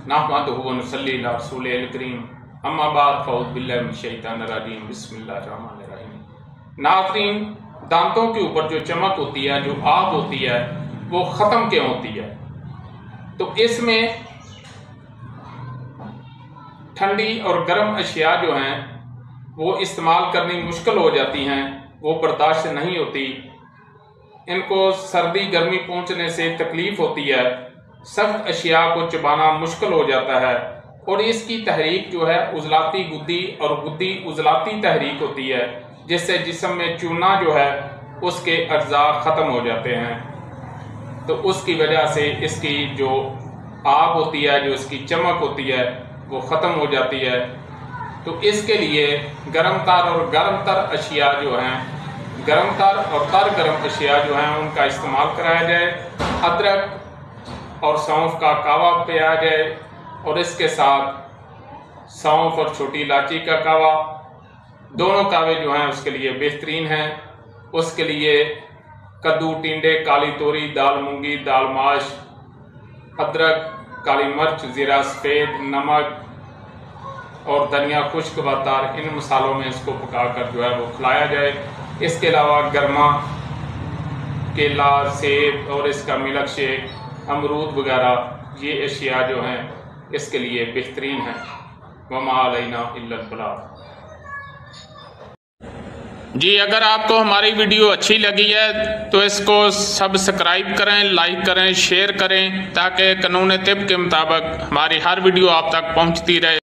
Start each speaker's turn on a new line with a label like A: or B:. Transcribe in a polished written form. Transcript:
A: नहमदुहु व नुसल्ली अला रसूलिल करीम अम्मा बाद फ़ऊज़ु बिल्लाहि मिनश शैतानिर रजीम बिस्मिल्लाहिर रहमानिर रहीम। नाज़रीन, दांतों के ऊपर जो चमक होती है, जो आग होती है, वो ख़त्म क्यों होती है? तो इसमें ठंडी और गर्म अशिया जो हैं वो इस्तेमाल करनी मुश्किल हो जाती हैं, वो बर्दाश्त नहीं होती, इनको सर्दी गर्मी पहुंचने से तकलीफ होती है, सख्त अशिया को चबाना मुश्किल हो जाता है और इसकी तहरीक जो है उजलाती गुद्दी और गुद्दी उजलाती तहरीक होती है, जिससे जिस्म में चूना जो है उसके अज्जा ख़त्म हो जाते हैं। तो उसकी वजह से इसकी जो आग होती है, जो इसकी चमक होती है, वो ख़त्म हो जाती है। तो इसके लिए गर्म तर और गर्म तर अशिया जो हैं, गर्म तर और तर गर्म अशिया जो हैं उनका इस्तेमाल कराया जाए। अदरक और सौंफ का कावा पिया जाए और इसके साथ सौंफ और छोटी इलायची का कावा, दोनों कावे जो हैं उसके लिए बेहतरीन हैं। उसके लिए कद्दू, टिंडे, काली तोरी, दाल मूंगी, दाल माश, अदरक, काली मिर्च, ज़ीरा सफ़ेद, नमक और धनिया खुश्क वातार, इन मसालों में इसको पकाकर जो है वो खिलाया जाए। इसके अलावा गर्मा, केला, सेब और इसका मिल्क शेक, अमरूद वगैरह, ये अशिया जो हैं इसके लिए बेहतरीन हैं। वमा अलैना इल्लल बलाग। जी, अगर आपको हमारी वीडियो अच्छी लगी है तो इसको सब्सक्राइब करें, लाइक करें, शेयर करें, ताकि कानून तिब के मुताबिक हमारी हर वीडियो आप तक पहुंचती रहे।